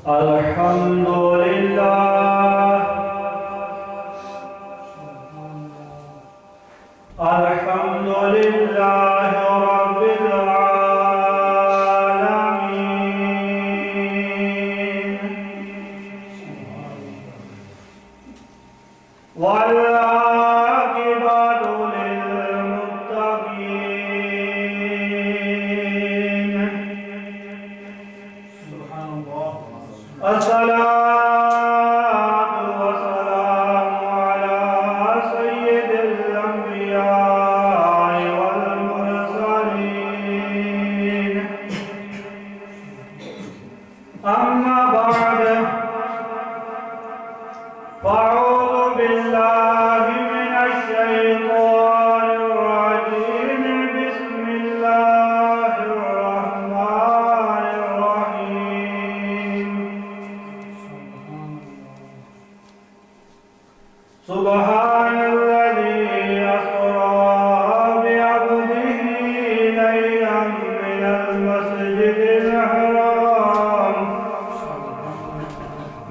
الحمد لله الحمد لله رب العالمين والعاقبة للمتقين الصلاة والسلام على سيد الأنبياء والمرسلين أما بعد فأعوذ بالله من الشيطان الرجيم بسم الله الرحمن الرحيم سبحان الذي أسرى بعبده ليلا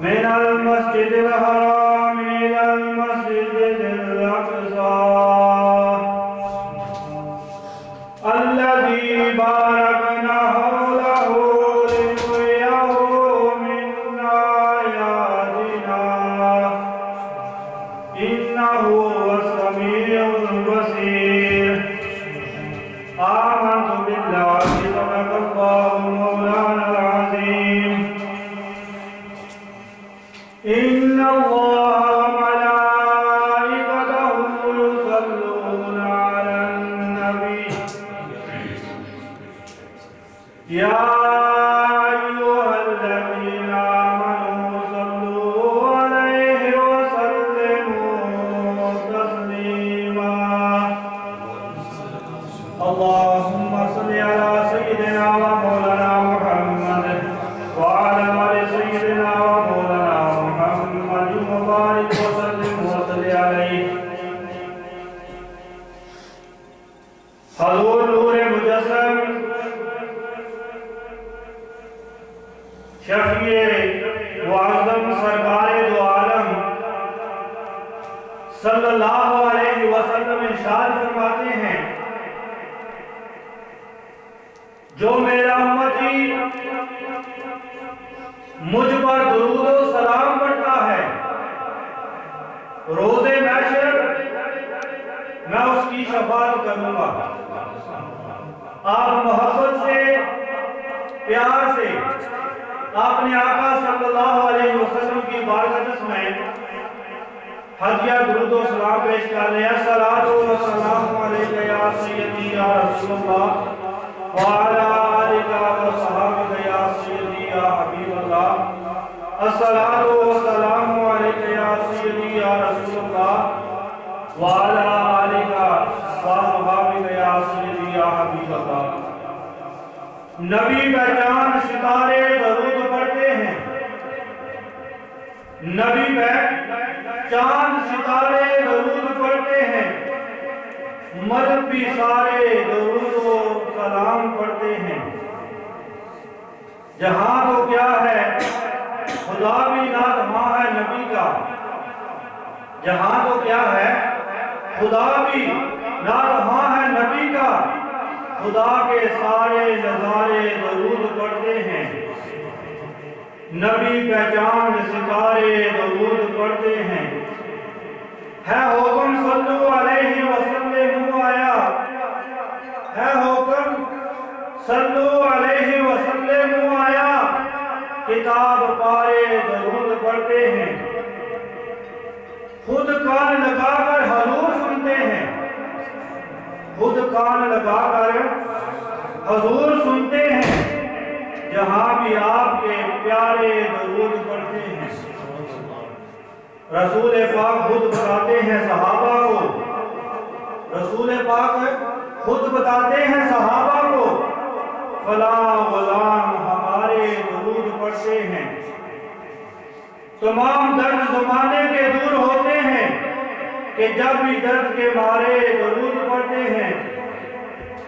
من المسجد الحرام إلى المسجد الأقصى الذي باركنا حوله لنريه من آياتنا إنه هو السميع البصير آمنت بالله صدق الله مولانا العظيم إن الله وملائكته يصلون على النبي يا أيها الذين آمنوا صلوا عليه وسلموا تسليما اللهم صل على سيدنا ومولانا محمد وعلى آل سيدنا ومولانا محمد وبارك وسلم وصل عليه حضور نور مجسم شفیع معظم سرکار دو عالم صلی اللہ علیہ وسلم ارشاد فرماتے ہیں جو میرا امتی مجھ پر درود و سلام پڑھتا ہے روز محشر میں اس کی شفاعت کروں گا آپ محبت سے پیار سے اپنے آقا صلی اللہ علیہ وسلم کی بارگاہ میں ہدیہ درود و سلام پیش کر لیں الصلاۃ والسلام علیک یا سیدی یا رسول اللہ وعلى آلك وصحابك يا سيدي يا حبيب الله الصلاة والسلام عليك يا سيدي يا رسول الله وعلى آلك وصحابك يا سيدي يا حبيب الله نبی پہچان ستارے درود پڑھتے ہیں نبی پہچان ستارے درود پڑھتے ہیں مرد بھی سارے درود و سلام پڑھتے ہیں جہاں تو کیا ہے خدا بھی ناتماں ہے نبی کا جہاں تو کیا ہے خدا بھی ناتماں ہے نبی کا خدا کے سارے نظارے درود پڑھتے ہیں نبی پہچان ستارے درود پڑھتے ہیں ہے حکم صلو علیہ وسلم آیا ہے حکم صلو علیہ وسلم آیا کتاب پارے درود پڑھتے ہیں خود کان لگا کر حضور سنتے ہیں خود کان لگا کر حضور سنتے ہیں جہاں بھی آپ کے پیارے درود پڑھتے ہیں رسول پاک خود بتاتے ہیں صحابہ کو رسول پاک خود بتاتے ہیں صحابہ کو فلاں غلام ہمارے درود پڑھتے ہیں تمام درد زمانے کے دور ہوتے ہیں کہ جب بھی درد کے مارے درود پڑھتے ہیں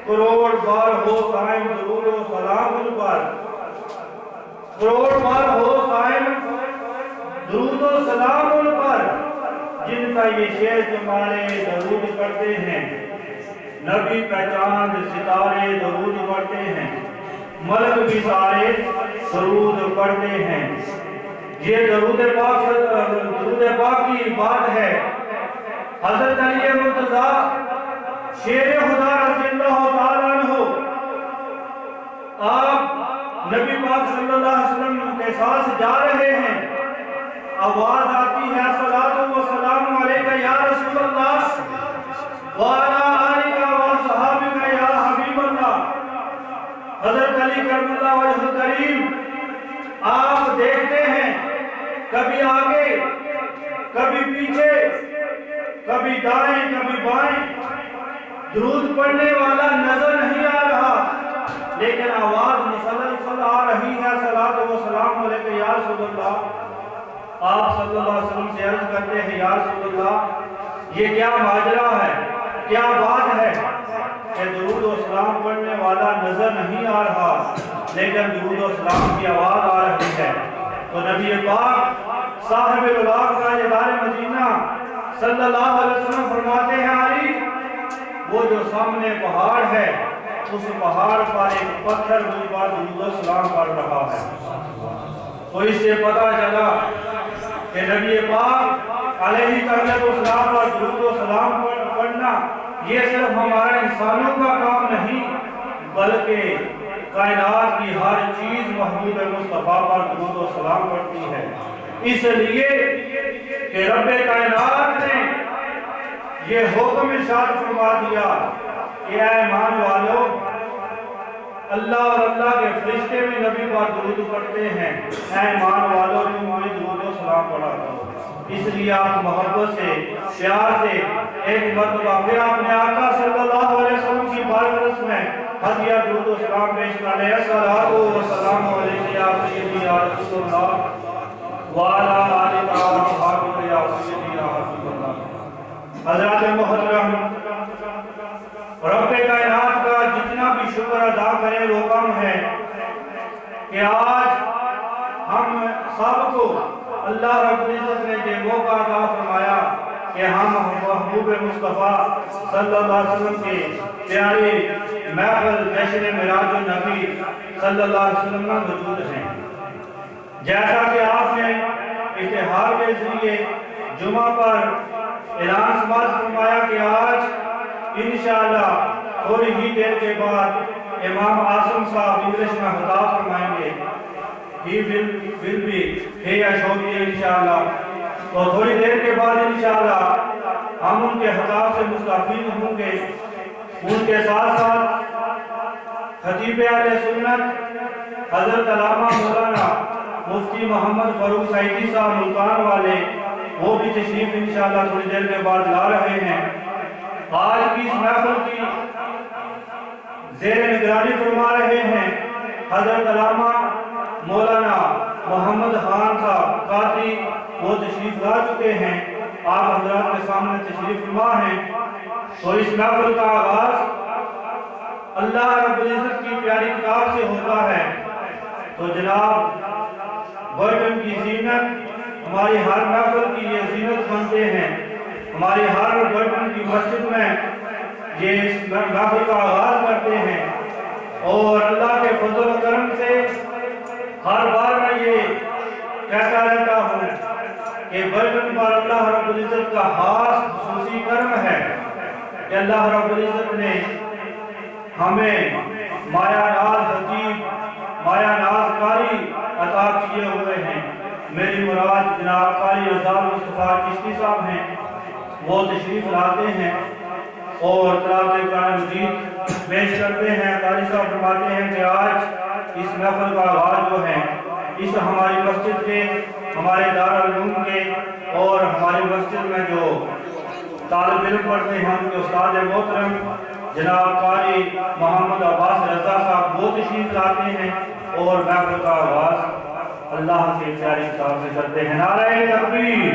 کروڑ بار ہو قائم درود و سلام ان پر کروڑ بار ہو سلام ان پر جن کا یہ شعر تمہارے درود پڑھتے ہیں، نبی کا چاند ستارے درود پڑھتے ہیں، ملک بھی سارے درود پڑھتے ہیں۔ یہ درود پاک کی بات ہے۔ حضرت علی مرتضیٰ شیر خدا رضی اللہ تعالیٰ عنہ آپ نبی پاک صلی اللہ علیہ وسلم کے ساتھ جا رہے ہیں، آواز آتی ہے صلاۃ و سلام علیکہ یا رسول اللہ وعلی آلک و صحابک یا حبیب اللہ۔ حضرت علی کرم اللہ وجہ کریم آپ دیکھتے ہیں کبھی آگے کبھی پیچھے، کبھی دائیں کبھی بائیں، درود پڑھنے والا نظر نہیں آ رہا، لیکن آواز مسلسل آ رہی ہے صلاۃ و سلام علیکہ یا رسول اللہ۔ آپ صلی اللہ علیہ وسلم سے عرض کرتے ہیں یا رسول اللہ یہ کیا ماجرا ہے، کیا بات ہے کہ درود و سلام پڑھنے والا نظر نہیں آ رہا لیکن درود و سلام کی آواز آ رہی ہے؟ تو نبی پاک صاحب الولاق کا جدار مدینہ صلی اللہ علیہ وسلم فرماتے ہیں علی وہ جو سامنے پہاڑ ہے اس پہاڑ پر ایک پتھر مجھ پر درود و سلام پڑھ رہا ہے۔ تو اس سے پتہ چلا کہ نبی پاک علیہ السلام پر درود و سلام پڑھنا یہ صرف ہمارے انسانوں کا کام نہیں بلکہ کائنات کی ہر چیز محبوب مصطفیٰ پر درود و سلام پڑھتی ہے، اس لیے کہ رب کائنات نے یہ حکم ارشاد فرما دیا کہ اے ایمان والو اللہ اور اللہ کے فرشتے بھی نبی پر درود پڑھتے ہیں، اے ایمان والو تم بھی درود و سلام پڑھا کرو۔ اس لیے آپ محبت سے پیار سے ایک مرتبہ پھر اپنے آقا صلی اللہ علیہ وسلم کی بارگاہ میں ہدیہ درود و سلام پیش کریں۔ الصلاۃ والسلام علیک یا سیدی یا رسول اللہ وعلی آلک و اصحابک یا سیدی یا حبیب اللہ۔ حضرات محترم، رب کائنات کا جتنا بھی شکر ادا کریں وہ کم ہے کہ آج ہم سب کو اللہ رب العزت نے یہ موقع عطا فرمایا کہ ہم محبوب مصطفیٰ صلی اللہ علیہ وسلم کے پیاری محفل جشن معراج النبی صلی اللہ علیہ وسلم میں موجود ہیں۔ جیسا کہ آپ نے اشتہار کے ذریعے جمعہ پر اعلان سماعت فرمایا کہ آج انشاءاللہ تھوڑی ہی دیر کے بعد امام عاصم صاحب انگلش میں خطاب فرمائیں گے۔ He will be here shortly انشاءاللہ۔ تو تھوڑی دیر کے بعد انشاءاللہ ہم ان کے خطاب سے مستفید ہوں گے۔ ان کے ساتھ ساتھ خطیب اہل سنت حضرت علامہ مولانا مفتی محمد فاروق سعیدی صاحب ملتان والے وہ بھی تشریف انشاءاللہ تھوڑی دیر کے بعد لا رہے ہیں۔ آج کی اس محفل کی زیر نگرانی فرما رہے ہیں حضرت علامہ مولانا محمد خان صاحب قاضی، وہ تشریف لا چکے ہیں، آپ حضرات کے سامنے تشریف فرما ہیں۔ تو اس محفل کا آغاز اللہ رب العزت کی پیاری کتاب سے ہوتا ہے۔ تو جناب برٹن کی زینت ہماری ہر محفل کی یہ زینت بنتے ہیں، ہماری ہر برٹن کی مسجد میں یہ اس محفل کا آغاز کرتے ہیں، اور اللہ کے فضل و کرم سے ہر بار میں یہ کہتا رہتا ہوں کہ برٹن پر اللہ رب العزت کا خاص خصوصی کرم ہے کہ اللہ رب العزت نے ہمیں مایا ناز حقیق، مایا ناز کاری عطا کیے ہوئے ہیں۔ میری مراد جناب قاری رضا مصطفیٰ چشتی صاحب ہیں، وہ تشریف لاتے ہیں اور تلاوت قرآن مجید پیش کرتے ہیں۔ قاری صاحب فرماتے ہیں کہ آج اس محفل کا آغاز جو ہے اس ہماری مسجد کے، ہمارے دارالعلوم کے اور ہماری مسجد میں جو طالب علم پڑھتے ہیں ان کے استاد محترم جناب قاری محمد عباس رضا صاحب وہ تشریف لاتے ہیں اور محفل کا آغاز اللہ کے پیاری کتاب سے کرتے ہیں۔ نعرہ تکبیر،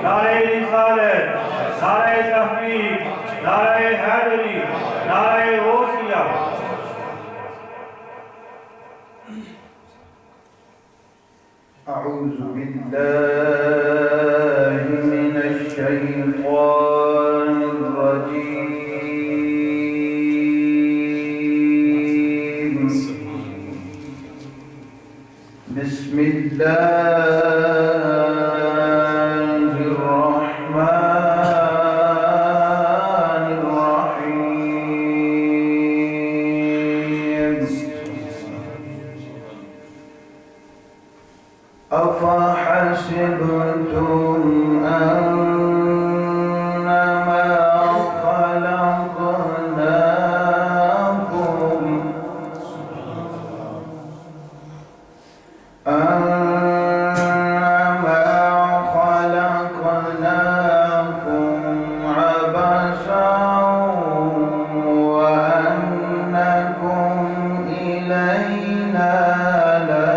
نعرہ رسالت، نعرہ تحقیق، نعرہ حیدری، نعرہ غوثیہ۔ أعوذ بالله بسم الله الرحمن الرحيم أفحسبتم أنما خلقناكم عبثا وأنكم إلينا لا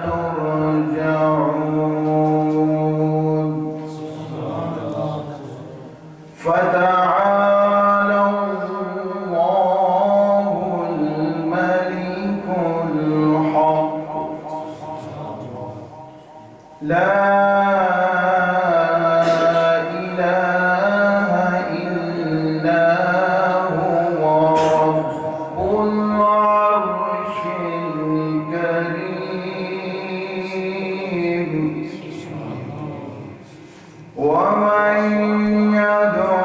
ترجعون فتعالى الله الملك الحق لا إله إلا هو رب العرش الكريم ومن يدع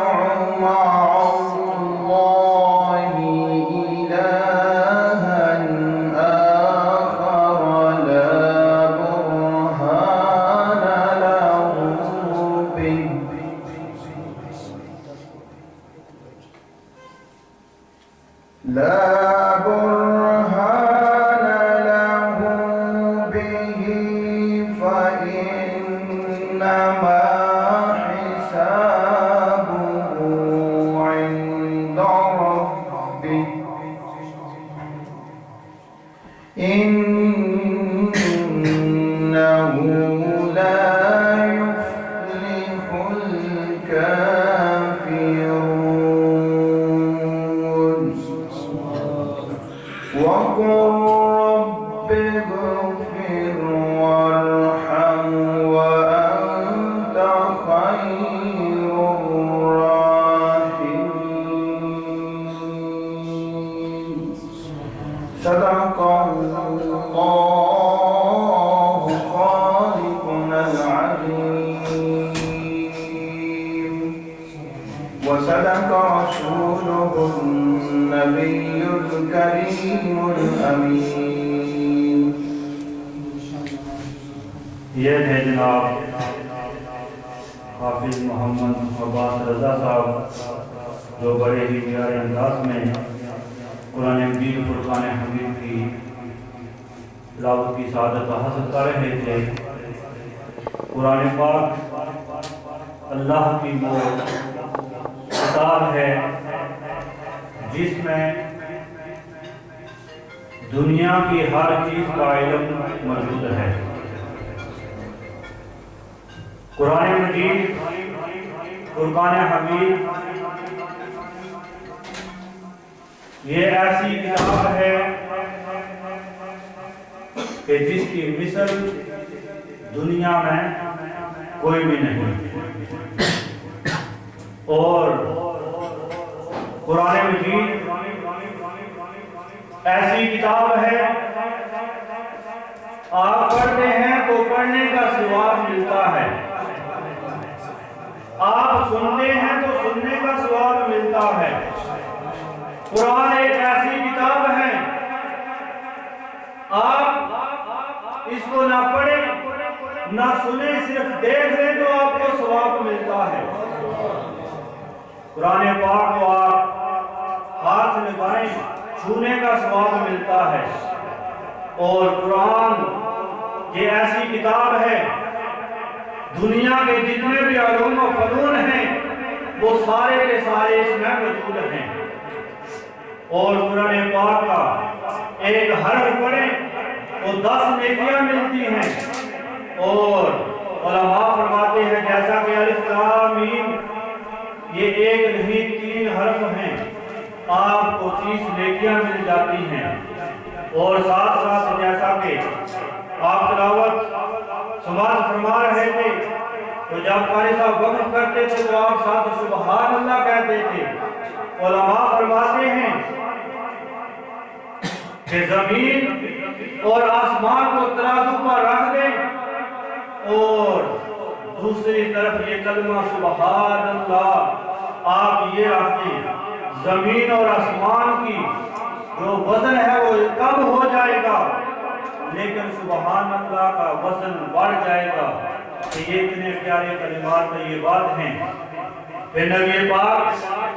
مع الله إلها آخر لا برهان له به فإنما حسابه عند ربه إنه لا يفلح الكافرون وقل رب اغفر وارحم وأنت خير الراحمين صدق الله خالقنا العظيم وصدق رسوله النبي الكريم الأمين یہ تھے جناب حافظ محمد عباس رضا صاحب جو بڑے ہی پیارے انداز میں قرآن مجید فرقان حمید کی تلاوت کی سعادت حاصل کر رہے تھے۔ قرآن پاک اللہ کی وہ کتاب ہے جس میں دنیا کی ہر چیز کا علم موجود ہے۔ قرآن مجید فرقان حمید یہ ایسی کتاب ہے کہ جس کی مثل دنیا میں کوئی بھی نہیں، اور قرآن مجید ایسی کتاب ہے آپ پڑھتے ہیں تو پڑھنے کا ثواب ملتا ہے، آپ سنتے ہیں تو سننے کا ثواب ملتا ہے۔ قرآن ایک ایسی کتاب ہے آپ اس کو نہ پڑھیں نہ سنیں، صرف دیکھ لیں تو آپ کو ثواب ملتا ہے۔ قرآن پاک کو آپ ہاتھ لگائیں چھونے کا ثواب ملتا ہے، اور قرآن یہ ایسی کتاب ہے دنیا کے جتنے بھی علوم و فنون ہیں وہ سارے کے سارے اس میں موجود ہیں، اور قرآن پاک کا ایک حرف پڑھیں تو 10 نیکیاں ملتی ہیں، اور علماء فرماتے ہیں جیسا کہ الف لام میم یہ ایک نہیں 3 حرف ہیں، آپ کو 30 نیکیاں مل جاتی ہیں، اور ساتھ ساتھ جیسا کہ آپ تلاوت سماعت فرما رہے تھے تو جب قاری صاحب وقف کرتے تھے تو آپ ساتھ سبحان اللہ کہتے تھے۔ علماء فرماتے ہیں کہ زمین اور آسمان کو ترازو پر رکھ دیں اور دوسری طرف یہ کلمہ سبحان اللہ آپ یہ رکھیں، زمین اور آسمان کی جو وزن ہے وہ کم ہو جائے گا لیکن سبحان اللہ کا وزن بڑھ جائے گا۔ کہ یہ اتنے پیارے کلمات کا یہ بات ہیں۔ پھر نبی پاک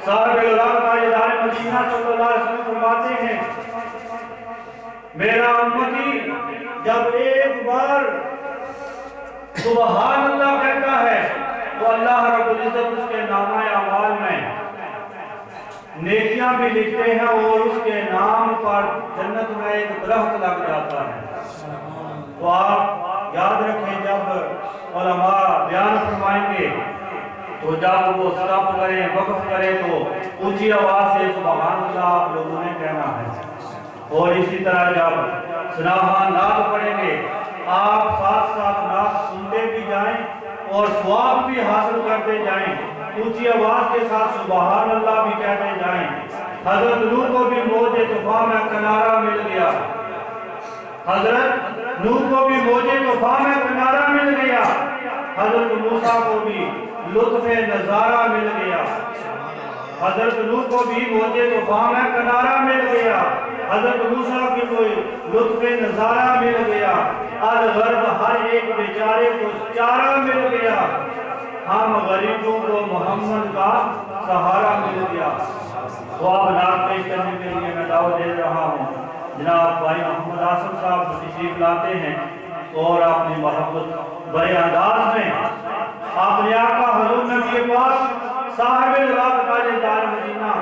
صاحب العلم تاجدار مدینہ صلی اللہ علیہ وسلم فرماتے ہیں میرا امتی جب ایک بار سبحان اللہ کہتا ہے تو اللہ رب العزت اس کے نامہ اعمال میں نیکیاں بھی لکھتے ہیں اور اس کے نام پر جنت میں ایک درخت لگ جاتا ہے۔ تو آپ یاد رکھیں جب علماء بیان فرمائیں گے تو جب وہ سٹاپ کریں وقف کریں تو اونچی آواز سے سبحان اللہ آپ لوگوں نے کہنا ہے، اور اسی طرح جب سناہاں نعت پڑھیں گے آپ ساتھ ساتھ نعت سنتے بھی جائیں اور ثواب بھی حاصل کرتے جائیں، اونچی آواز کے ساتھ سبحان اللہ بھی کہتے جائیں۔ حضرت نوح کو بھی موج طوفان میں کنارہ مل گیا، حضرت نوح کو بھی موج طوفان میں کنارہ مل گیا، حضرت موسیٰ کو بھی لطف نظارہ مل گیا، حضرت نوح کو بھی موج طوفان میں کنارہ مل گیا، حضرت موسیٰ کی کوئی لطف نظارہ مل گیا، الغرب ہر ایک بیچارے کو چارہ مل گیا، ہم غریبوں کو محمد کا سہارا مل گیا۔ تو آپ نعت پیش کرنے کے لیے میں دعوت دے رہا ہوں، جناب بھائی محمد آصف صاحب تشریف لاتے ہیں اور اپنی محبت بڑے انداز میں اپنے آقا حضور نبی پاک صاحب العلم تاجدار مدینہ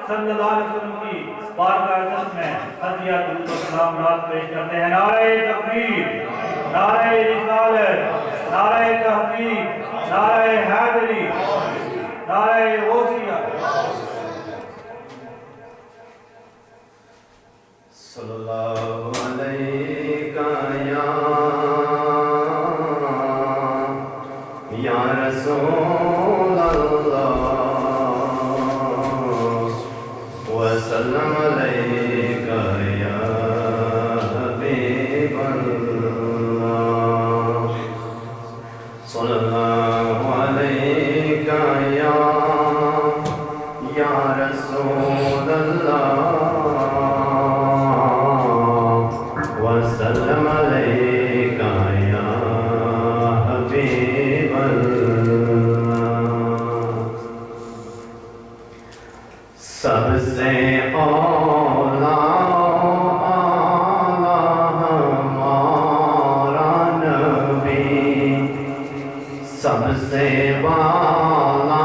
صلی اللہ علیہ وسلم کی بارگاہ قدس میں عطیہ درود و سلام نعت پیش کرتے ہیں۔ نعرہ تکبیر، نعرہ رسالت، نعرہ تحقیق، نعرہ حیدری، نعرہ غوثیہ۔ صلی اللہ علیہ یا رسول اللہ وسلم علیہ یا حبیب اللہ، صلی اللہ علیہ یا رسول اللہ وسلم علیہ یا حبیب اللہ۔ سب سے اولا ہمارا نبی، سب سے والا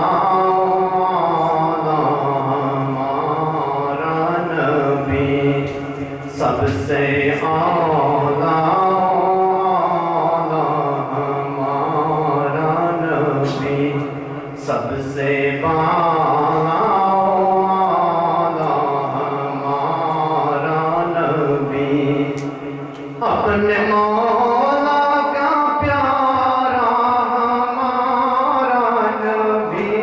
ہمارا نبی، سب سے اولا ہمارا نبی، سب سے بالا ہمارا نبی، اپنے مولا کا پیارا ہمارا نبی،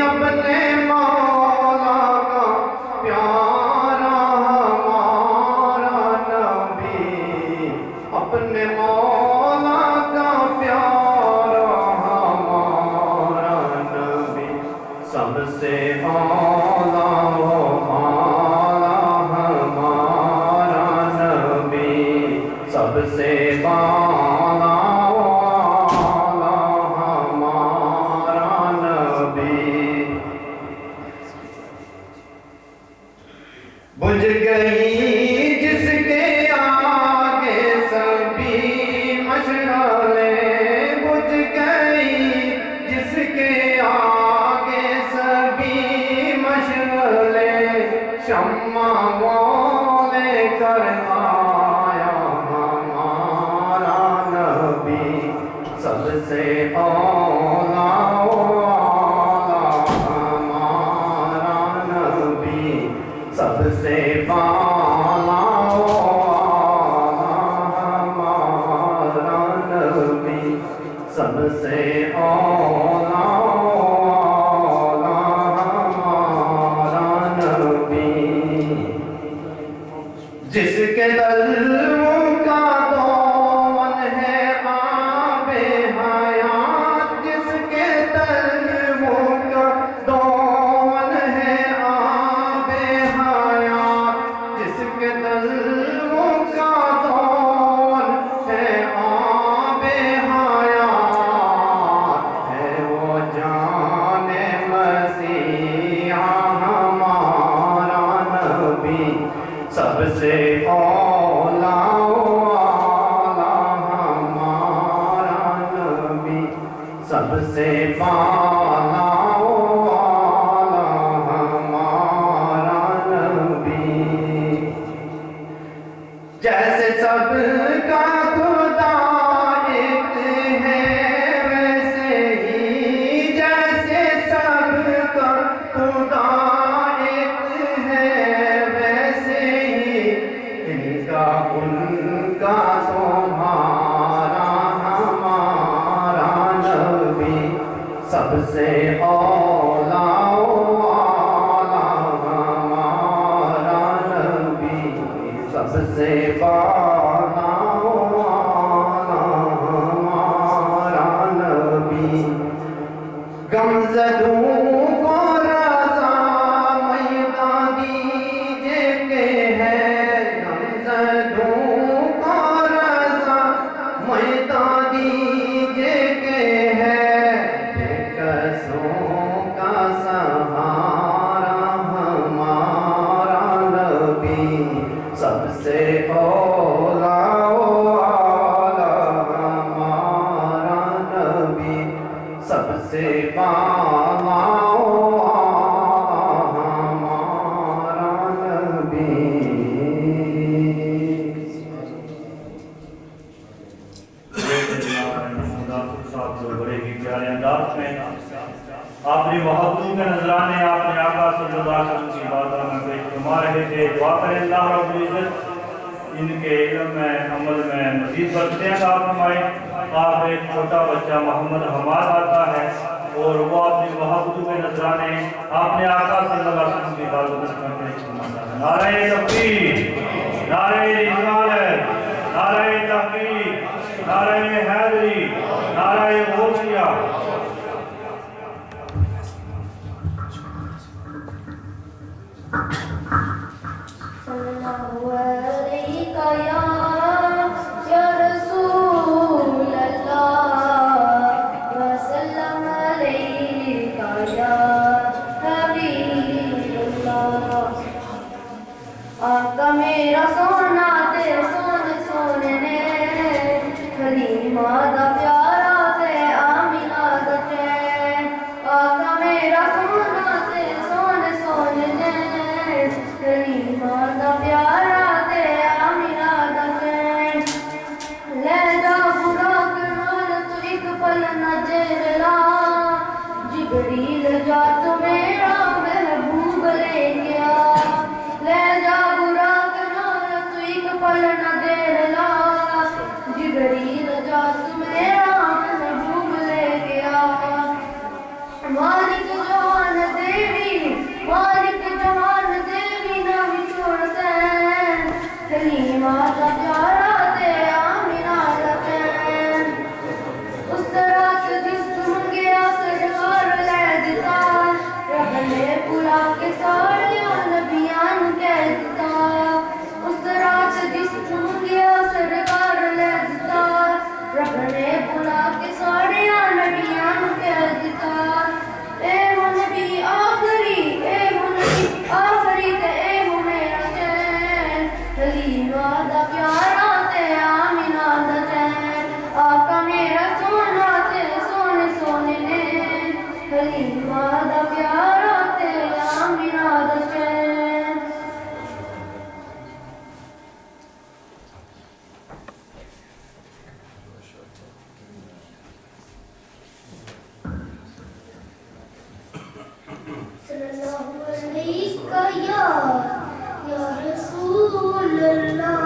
اپنے مولا کا پیارا ہمارا نبی، اپنے مولا کا پیارا ہمارا نبی، سب سے اولا ہمارا نبی، سب سے بالا ہمارا نبی۔ بجھ گئی جس کے آگے سبھی جس کے دلوں کا دون ہے آب حیات، جس کے دلوں کا دون ہے آب حیات، جس کے دلوں کا دون ہے آب حیات، ہے وہ جان مسیحا ہمارا نبی، سب سے اولا ہمارا نبی، سب سے بالا ہمارا نبی۔ جیسے سب کا خدا ایک ہے ویسے ہی، جیسے سب کا خدا ایک ہے ویسے ہی، ان کا تمہارا ہمارا نبی، سب سے اولا ہمارا نبی، سب سے بالا ہمارا نبی۔ غمزدوں کو رضا میدان دیجے کہ ہے، غمزدوں کو رضا میدان دیجے کہ ہے، بے کسوں کا سہارا ہمارا نبی، سب سے اولا ہمارا نبی، سب سے بالا ہمارا نبی۔ صاحب جو بڑے ہی پیارے انداز میں اپنی محبتوں کے نذرانے اپنے آقا صلی اللہ علیہ وسلم کی بارگاہ میں پیش فرما رہے تھے۔ دعا کریں اللہ رب العزت ان کے علم میں عمل میں مزید برکتیں عطا فرمائے۔ آپ ایک چھوٹا بچہ محمد حماد آتا ہے اور وہ اپنی محبتوں کے نذرانے اپنے آقا صلی اللہ علیہ وسلم کی بارگاہ میں پیش فرماتا ہے۔ نعرہ تکبیر، نعرہ رسالت، نعرہ تحقیق، نعرہ حیدری، نعرہ غوثیہ۔ صلی اللہ علیہ یا رسول اللہ، وسلم علیہ یا حبیب اللہ۔ آقا میرا سونا تے سونے سونے نے، حلیمہ دا پیارا تے آمینہ دا چین۔ آقا میرا سونا تے سونے سونے نے، حلیمہ دا پیارا تے آمینہ دا چین۔ لے جا براق نال تو ایک پل نہ جیل لا، جبریل جا تو میرا محبوب لے گیا۔ لے جا براق نال تو ایک پل نہ جیل لا، جبریل جا تو میرا محبوب لے گیا۔ مالک جوان دیوی، مالک جوان دیوی نہ وچھوڑ سین، حلیمہ دا پیارا تے آمینہ دا چین۔ اس رات جس منگیا سرکار لے دیتا، رب نے بلا کے ساڑیاں نبیاں کہہ دیتا۔ اس رات جس منگیا سرکار لے دیتا، رب نے بلا کے ساڑیاں نبیاں کہہ دیتا۔ اے ہو نبی آخری، اے ہو نبی آخری تے اے ہو میرا چین، حلیمہ دا پیارا تے آمینہ دا چین۔ آقا میرا سونا تے سونے سونے نے، حلیمہ دا پیارا تے آمینہ دا چین۔ صلی اللہ علیہ یا رسول اللہ،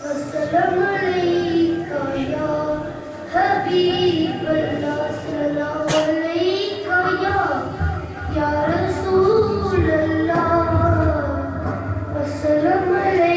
وسلم علیہ یا حبیب اللہ۔ صلی اللہ علیہ یا رسول اللہ، وسلم علیہ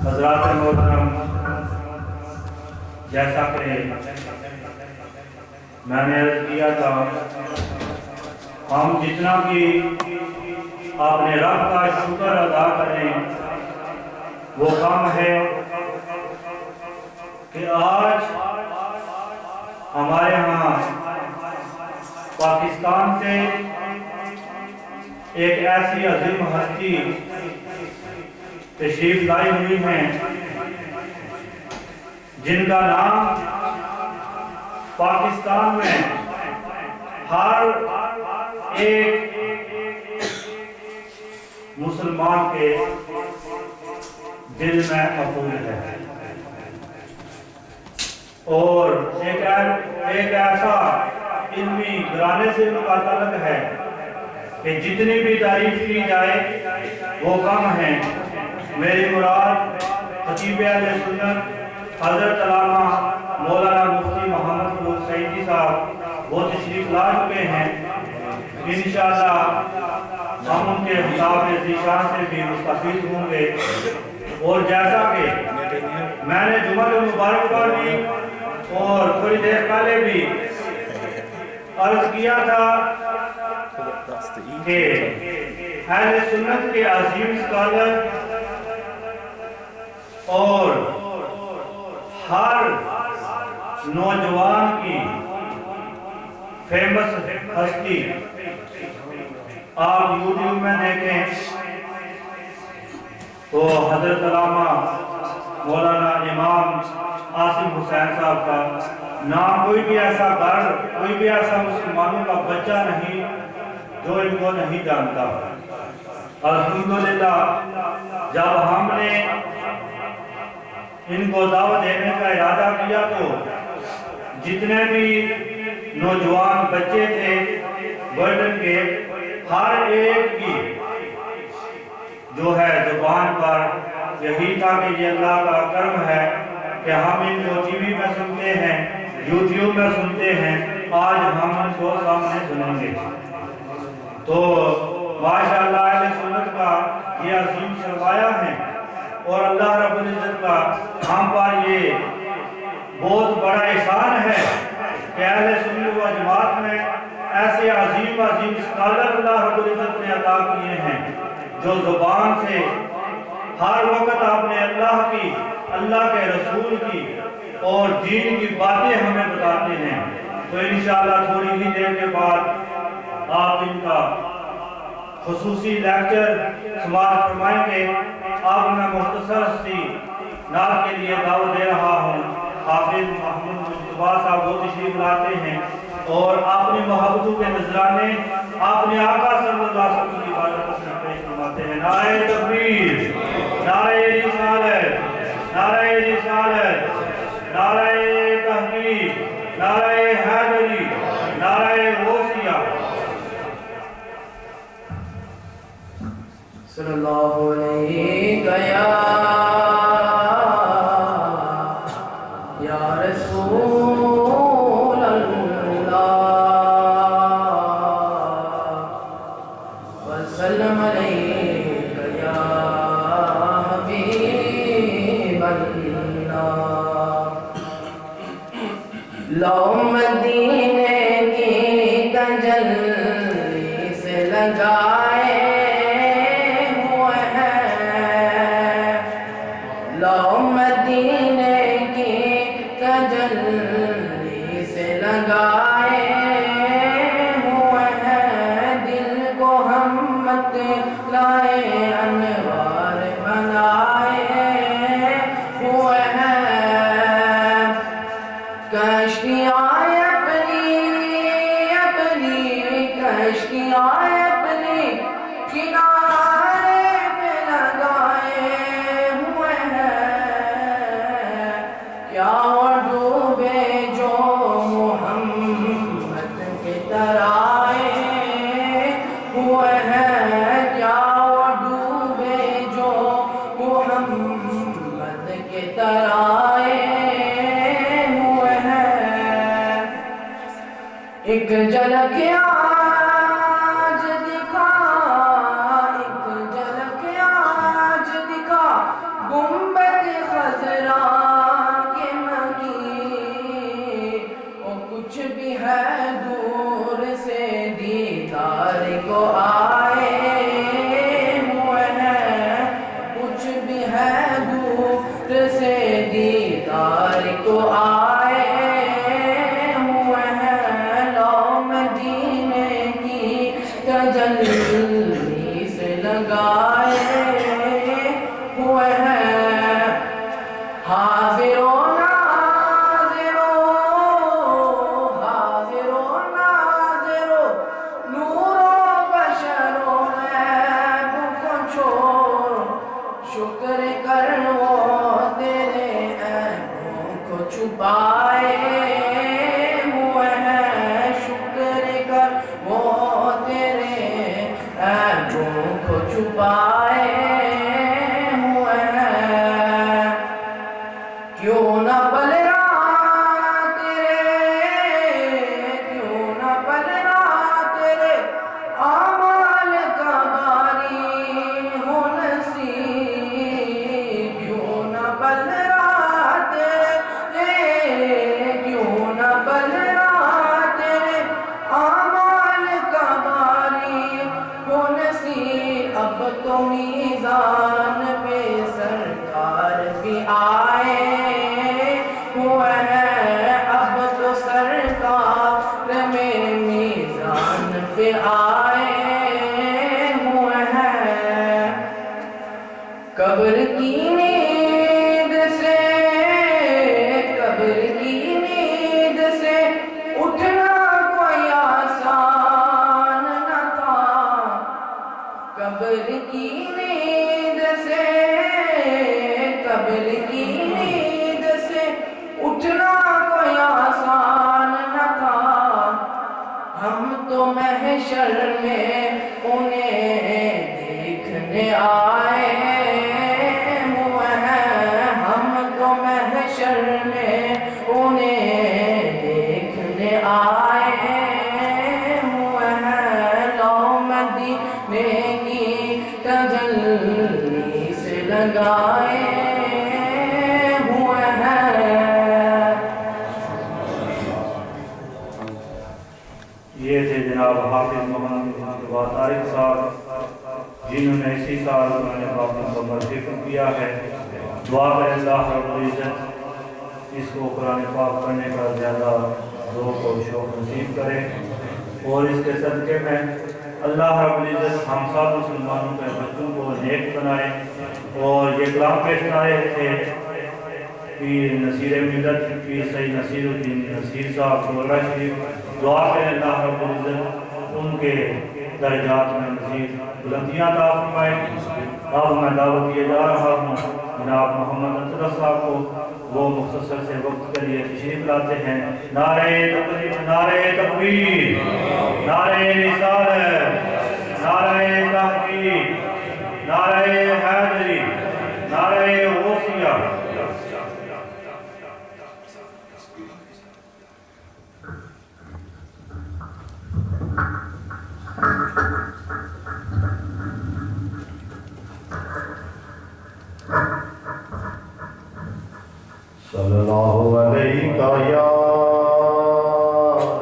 حضرات محترم، جیسا کہ میں نے عرض کیا تھا، ہم جتنا بھی اپنے رب کا شکر ادا کریں وہ کم ہے کہ آج ہمارے ہاں پاکستان سے ایک ایسی عظیم ہستی تشریف لائی ہوئی ہیں جن کا نام پاکستان میں ہر ایک مسلمان کے دل میں محفوظ ہے، اور ایک ایسا علمی گرانے سے ان کا تعلق ہے کہ جتنی بھی تعریف کی جائے وہ کم ہیں۔ میری مراد خطیب اہل سنت حضرت علامہ مولانا مفتی محمد فاروق سعیدی صاحب وہ تشریف لا چکے ہیں۔ انشاءاللہ ہم ان کے خطاب ذیشان سے بھی مستفید ہوں گے، اور جیسا کہ میں نے جمعہ المبارک پر بھی اور تھوڑی دیر پہلے بھی عرض کیا تھا کہ اہل سنت کے عظیم اسکالر اور ہر نوجوان کی فیمس ہستی آپ یوٹیوب میں دیکھیں تو حضرت علامہ مولانا امام عاصم حسین صاحب کا نام کوئی بھی ایسا گھر، کوئی بھی ایسا مسلمانوں کا بچہ نہیں جو ان کو نہیں جانتا۔ الحمدللہ جب ہم نے ان کو دعوت دینے کا ارادہ کیا تو جتنے بھی نوجوان بچے تھے گولڈن کے، ہر ایک کی جو ہے زبان پر یہی تھا کہ یہ اللہ کا کرم ہے کہ ہم ان کو ٹی وی میں سنتے ہیں، یوٹیوب میں سنتے ہیں، آج ہم ان کو سامنے سنیں گے۔ تو ماشاءاللہ اہل سنت کا یہ عظیم سرمایہ ہے، اور اللہ رب العزت کا ہم پر یہ بہت بڑا احسان ہے کہ اہل سنت و جماعت میں ایسے عظیم اسکالر اللہ رب العزت نے عطا کیے ہیں جو زبان سے ہر وقت آپ نے اللہ کی، اللہ کے رسول کی اور دین کی باتیں ہمیں بتاتے ہیں۔ تو انشاءاللہ تھوڑی ہی دیر کے بعد آپ ان کا خصوصی لیکچر سماعت فرمائیں گے۔ آپ میں مختصر سی نعت کے لیے دعوت دے رہا ہوں۔ حافظ محمود مصطفیٰ صاحب وہ تشریف لاتے ہیں اور اپنی محبتوں کے نذرانے اپنے آقا صلی اللہ علیہ وسلم کی عبادت میں پیش فرماتے ہیں۔ نعرہ تکبیر، نعرہ رسالت، نعرہ رسالت، نعرہ تحقیق، نعرہ حیدری، نعرہ غوثیہ۔ صلی اللہ علیہ یا رسول اللہ وسلم علیک یا حبیب اللہ۔ لو مدینے کی تجلی سے لگائے ہوئے ہیں، لو مدینے کی تجلی سے لگائے ہوئے ہیں، دل کو ہم مت لائے انوار بنائے ہوئے ہیں۔ کشتیاں اپنی کشتیاں اپنی کنارے پہ لگائے ہوئے ہیں، کیا وہ ڈوبے جو محمد کے ترائے ہوئے ہیں، کیا وہ ڈوبے جو محمد کے ترائے ہوئے ہیں۔ ایک جھلک آج دکھا، ایک تجلی سے لگائے ہوئے ہیں حاضر و ناظر نور و بشر و غیب کو چھوڑ شکر کر وہ تیرے عیبوں کو چھپائے ہوئے ہیں شکر کر وہ تیرے عیبوں کو چھپائے ہوئے ہیں کیوں نہ پل رہا تیرے اعمال کا باری ہو نصیب کیوں نہ پل رہا تیرے اعمال کا باری ہو نصیب اب تو میزان پہ سرکار بھی آئے ہوئے ہیں اب تو سرکار میں میزان پہ آئے ہوئے ہیں قبر کی نیند سے اٹھنا کوئی آسان نہ تھا قبر کی نیند سے اٹھنا کوئی آسان نہ تھا ہم تو محشر میں انہیں دیکھنے آئے ہوئے ہیں ہم تو محشر میں انہیں دیکھنے آئے ہوئے ہیں لو مدینے کی تجلی سے لگائے ہوئے ہیں یہ تھے جناب حافظ محمد طارق صاحب جنہوں نے اسی سال قرآن پاک مکمل حفظ کیا ہے دعا کریں اللہ رب العزت اس کو قرآن پاک پڑھنے کا زیادہ ذوق اور شوق نصیب کرے اور اس کے صدقے میں اللہ رب العزت ہم سب مسلمانوں کے بچوں کو نیک بنائے اور یہ کلام پیش کرائے تھے پیر نصیر ملت پیر سید نصیر الدین نصیر صاحب کو اللہ شریف دعا کریں اللہ رب العزت ان کے درجات میں مزید بلندیاں عطا فرمائے اب میں دعوت دیے جا رہا ہوں جناب محمد انصر صاحب کو وہ مختصر سے وقت کے لیے تشریف لاتے ہیں نعرہ تکبیر نعرہ رسالت نعرہ تحقیق نعرہ حیدری نعرہ غوثیہ صلی اللہ علیہ یا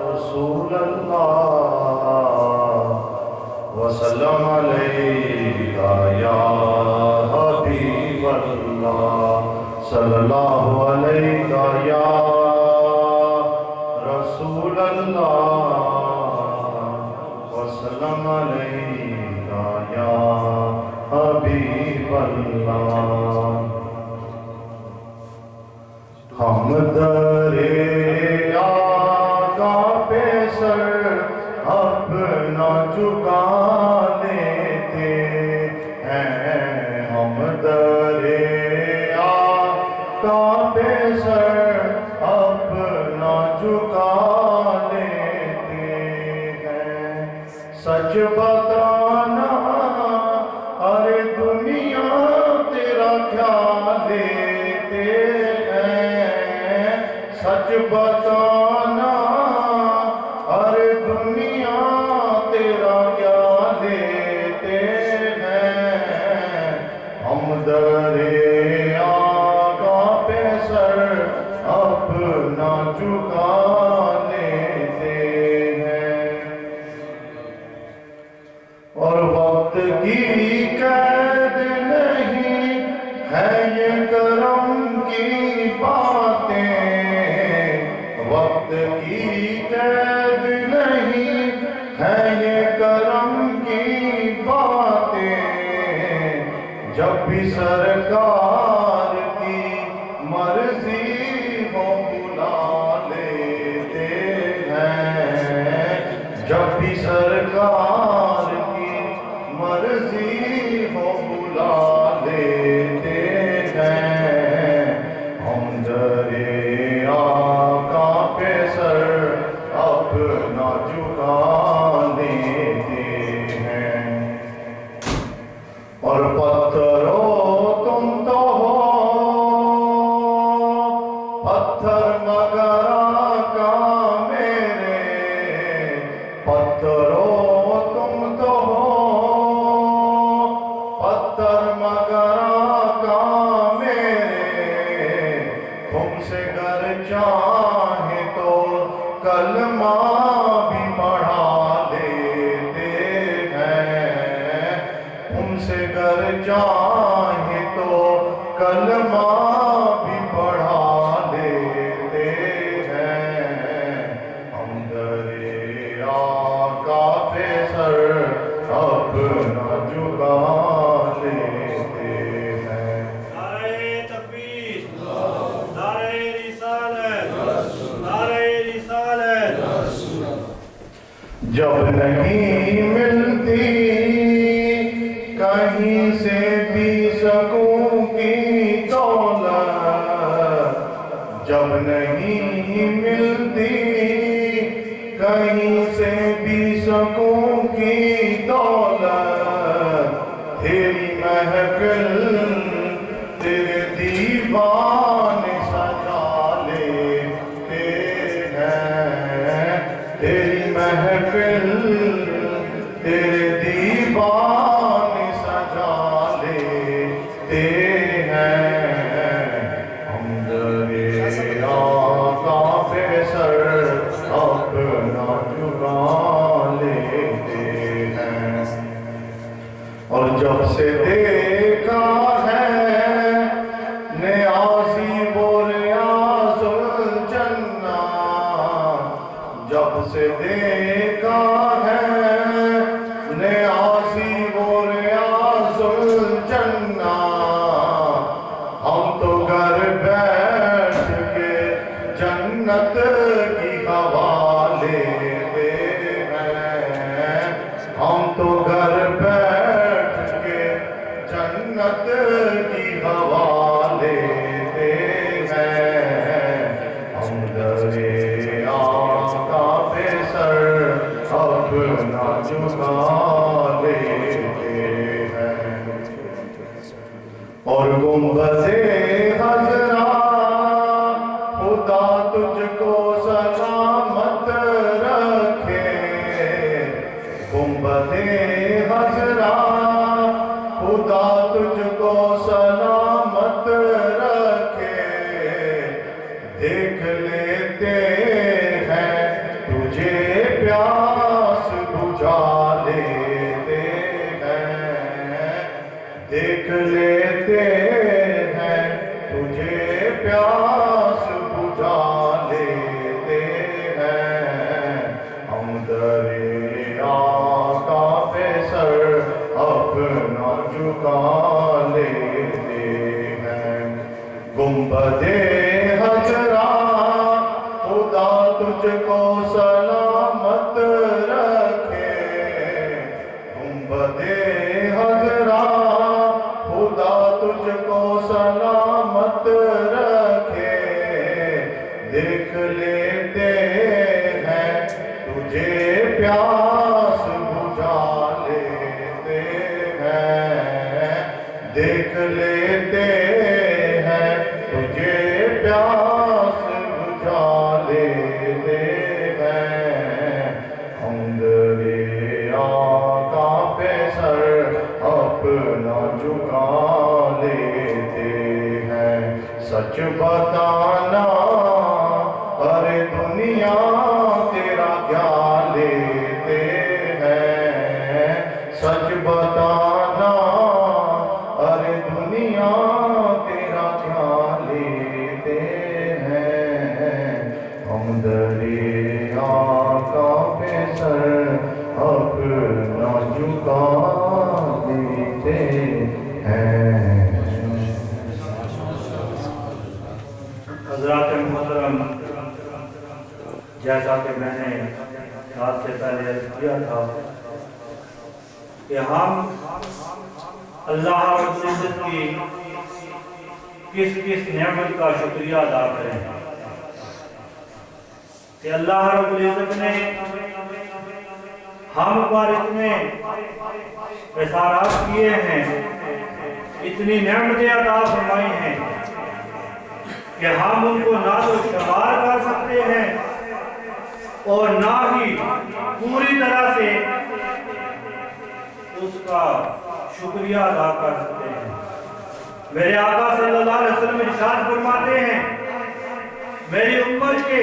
رسول اللہ وسلم علیہ یا حبیب اللہ صلی اللہ علیہ یا رسول اللہ وسلم علیہ یا حبیب اللہ ہم درے آقا پہ سر اپنا چکا لیتے ہیں ہم درے آقا پہ سر اپنا چکا لیتے ہیں سچ بتانا ارے دنیا تیرا کیا لیتے سچ بتانا ارے دنیا تیرا کیا لیتے ہیں ہم درے آقا پہ سر اپنا چکا لیتے ہیں اور وقت کی قید نہیں ہے یہ کرم کی باتیں وقت کی قید نہیں ہے یہ کرم جب بھی سرکار کی مرضی ہو بلا لیتے ہیں، جب بھی سرکار کی مرضی ہو بلا لیتے ہیں، ہم درے آقا پہ سر اپنا جھکا لیتے ہیں۔ اور پتھرو تم تو ہو پتھر مگر آقا میرے، پتھرو تم تو ہو پتھر مگر آقا میرے، تم سے گر چاہے تو کلمہ بھی پڑھا لیتے ہیں، تم سے گر چاہے تو کلمہ بھی پڑھا لیتے ہیں، ہم درے آقا پہ سر اپنا جھکا لیتے ہیں۔ نعرہ تکبیر، نعرہ رسالت، نعرہ رسالت۔ جب نہیں ملتی کہیں سے بھی سکون کی دولت، جب نہیں ملتی کہیں سے بھی سکون کی دولت، تیری محفل تیرے دیوان سجا لیتے ہیں، تیری محفل تیرے دیوان سجا لیتے ہیں، ہم درے آقا پہ سر اپنا جھکا لیتے ہیں۔ اور جب سے دیکھا ہے نیازی و ریاض الجنہ، جب سے دیکھا ہے نیازی و ریاض الجنہ، ہم تو گھر بیٹھ کے جنت کی ہوا لیتے ہیں، ہم تو گھر بیٹھ کے جنت کی ہوا لیتے ہیں، ہم درے آقا پہ سر اپنا جھکا لیتے ہیں۔ اور گنبد خضرا خدا تجھ کو سلامت رکھے، گنبد خضرا خدا تجھ کو سلامت رکھے، دیکھ لیتے ہیں تجھے پیاس بجھا لیتے ہیں، دیکھ لیتے ہیں تجھے پیاس بجھا لیتے ہیں، ہم درے آقا پہ سر اپنا جھکا لیتے ہیں۔ گنبد خضرا خدا تجھ کو سلامت رکھے، گنبد خضرا خدا تجھ کو سلامت رکھے، دیکھ لیتے ہیں تجھے پیاس بجھا لیتے ہیں، دیکھ لیتے ہیں تجھے پیاس بجھا لیتے ہیں، ہم درے آقا پہ سر اپنا جھکا لیتے ہیں۔ سچ بتانا ارے دنیا تیرا کیا لیتے ہیں، سچ بتانا ارے دنیا تیرا کیا لیتے ہیں، ہم درے آقا پہ سر اپنا جھکا دیتے ہیں۔ ساتھ سے پہلے عرض کیا تھا کہ ہم اللہ رب العزت کی کس کس نعمت کا شکریہ ادا کریں کہ اللہ رب العزت نے ہم پر اتنے احسانات کیے ہیں، اتنی نعمتیں عطا فرمائی ہیں کہ ہم ان کو نہ تو شمار کر سکتے ہیں اور نہ ہی پوری طرح سے اس کا شکریہ ادا کر سکتے ہیں۔ میرے آقا صلی اللہ علیہ وسلم ارشاد فرماتے ہیں میری امت کے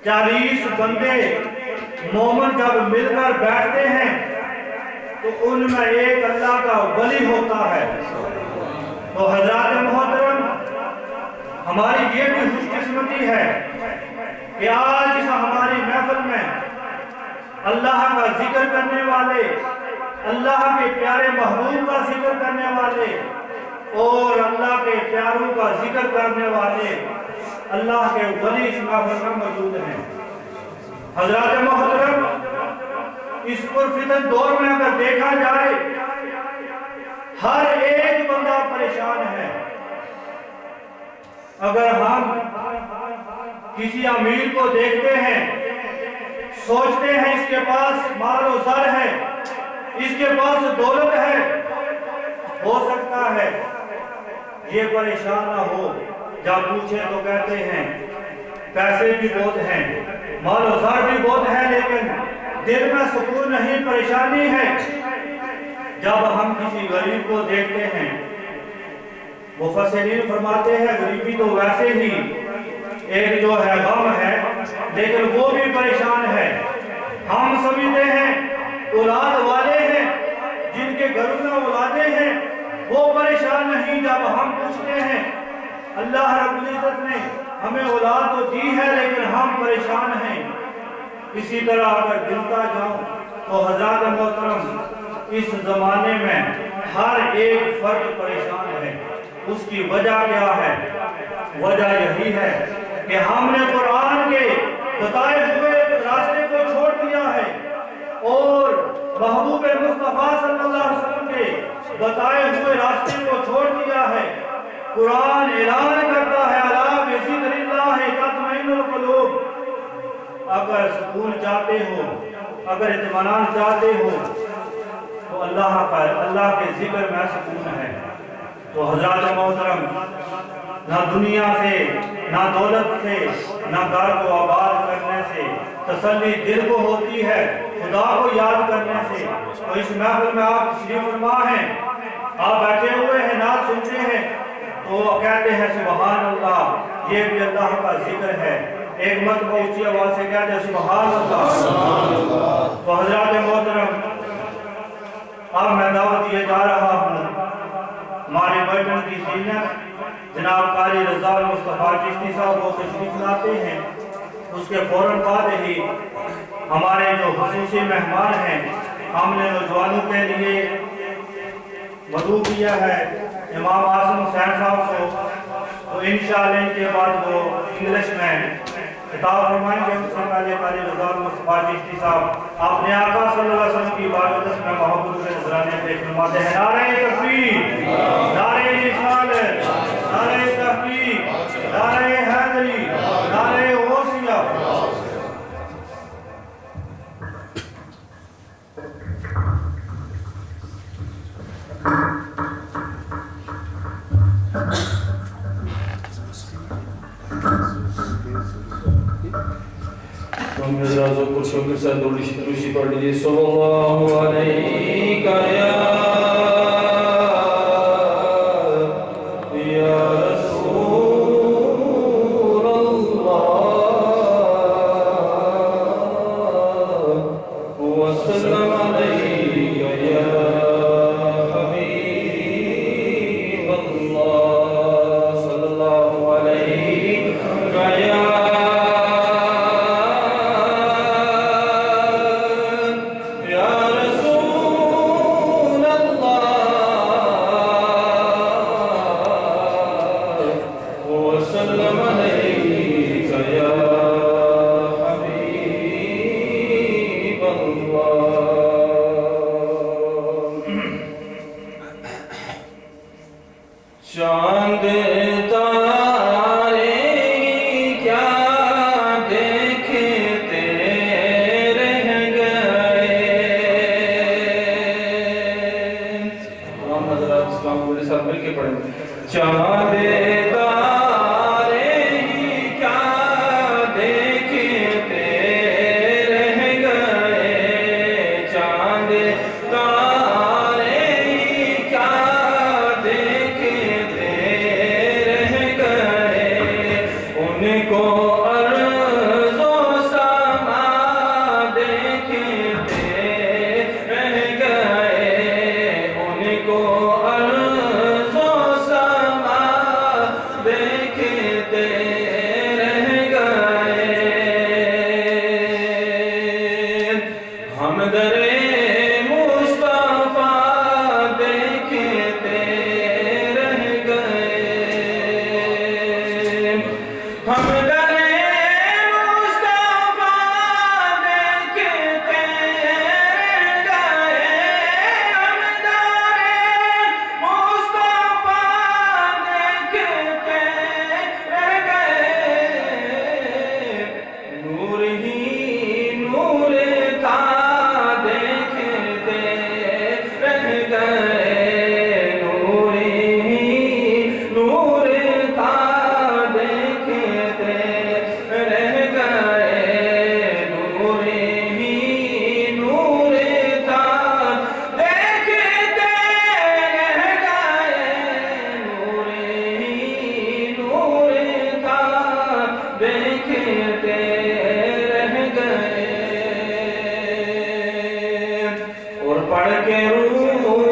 40 بندے مومن جب مل کر بیٹھتے ہیں تو ان میں ایک اللہ کا ولی ہوتا ہے۔ تو حضرات محترم، ہماری یہ بھی خوش قسمتی ہے کہ آج اس ہماری محفل میں اللہ کا ذکر کرنے والے، اللہ کے پیارے محبوب کا ذکر کرنے والے اور اللہ کے پیاروں کا ذکر کرنے والے اللہ کے ولی اس محفل میں موجود ہیں۔ حضرات محترم، اس پرفتن دور میں اگر دیکھا جائے ہر ایک بندہ پریشان ہے۔ اگر ہم کسی امیر کو دیکھتے ہیں، سوچتے ہیں اس کے پاس مال و زر ہے، اس کے پاس دولت ہے، ہو سکتا ہے یہ پریشان نہ ہو، جب پوچھیں تو کہتے ہیں پیسے بھی بہت ہیں، مال و زر بھی بہت ہے، لیکن دل میں سکون نہیں، پریشانی ہے۔ جب ہم کسی غریب کو دیکھتے ہیں، مفسرین فرماتے ہیں غریبی تو ویسے ہی ایک جو ہے غم ہے، لیکن وہ بھی پریشان ہے۔ ہم سمجھتے ہیں اولاد والے ہیں، جن کے گھروں میں اولادیں ہیں، وہ پریشان نہیں۔ جب ہم پوچھتے ہیں اللہ رب العزت نے ہمیں اولاد تو دی ہے لیکن ہم پریشان ہیں۔ اسی طرح اگر گنتا جاؤں تو حضرات محترم، اس زمانے میں ہر ایک فرد پریشان ہے۔ اس کی وجہ کیا ہے؟ وجہ یہی ہے کہ ہم نے قرآن کے بتائے ہوئے راستے کو چھوڑ دیا ہے اور محبوب مصطفیٰ صلی اللہ علیہ وسلم کے بتائے ہوئے راستے کو چھوڑ دیا ہے۔ قرآن اعلان کرتا ہے الا بذکر اللہ تطمئن القلوب۔ اگر سکون چاہتے ہو، اگر اطمینان چاہتے ہو تو اللہ کے ذکر میں سکون ہے۔ تو حضرات محترم، نہ دنیا سے، نہ دولت سے، نہ گھر کو آباد کرنے سے تسلی دل کو ہوتی ہے، خدا کو یاد کرنے سے۔ تو اس محفل میں آپ تشریف فرما ہیں، آپ بیٹھے ہوئے ہیں، نعت سنتے ہیں تو کہتے ہیں سبحان اللہ، یہ بھی اللہ کا ذکر ہے۔ ایک مرتبہ اونچی آواز سے کہتے ہیں سبحان اللہ۔ تو حضرات محترم، اب میں دعوت دیے جا رہا ہوں ہمارے برٹن کی زینت جناب قاری رضا مصطفیٰ چشتی صاحب وہ تشریف لاتے ہیں۔ اس کے فوراً بعد ہی ہمارے جو خصوصی مہمان ہیں، ہم نے نوجوانوں کے لیے مدعو کیا ہے امام عاصم حسین صاحب کو، تو انشاءاللہ ان کے بعد وہ انگلش میں خطاب فرمائیں گے۔ اس سے پہلے قاری رضا مصطفیٰ چشتی صاحب اپنے آقا صلی اللہ علیہ وسلم کی عبادت میں محبت کے نذرانے پیش فرماتے ہیں۔ نعرہ تکبیر، نعرہ رسالت، نعرہ تحقیق، نعرہ حیدری، نعرہ غوثیہ۔ ہم حضرات کو کچھ کے ساتھ دوشی پڑھ لیجیے۔ صلی اللہ علیہ یا رسول اللہ وسلم علیہ یا حبیب اللہ صلی اللہ علیہ یا رسول میرے ساتھ مل کے پڑھیں چاند تارے ہی کیا دیکھتے رہ گئے چاند تارے ہی کیا دیکھتے رہ گئے ان کو ارض و سما دیکھتے رہ گئے ان کو ارض و سما دیکھتے رہ گئے ہم در مصطفیٰ دیکھتے رہ گئے ہم در مصطفیٰ دیکھتے رہ گئے ہم در مصطفیٰ دیکھتے رہ گئے نور ہی نور تھا دیکھتے رہ گئے نور ہی نور تھا دیکھتے رہ گئے نور ہی نور تھا دیکھتے رہ گئے نور ہی نور تھا دیکھتے رہ گئے اور پڑھ کے روح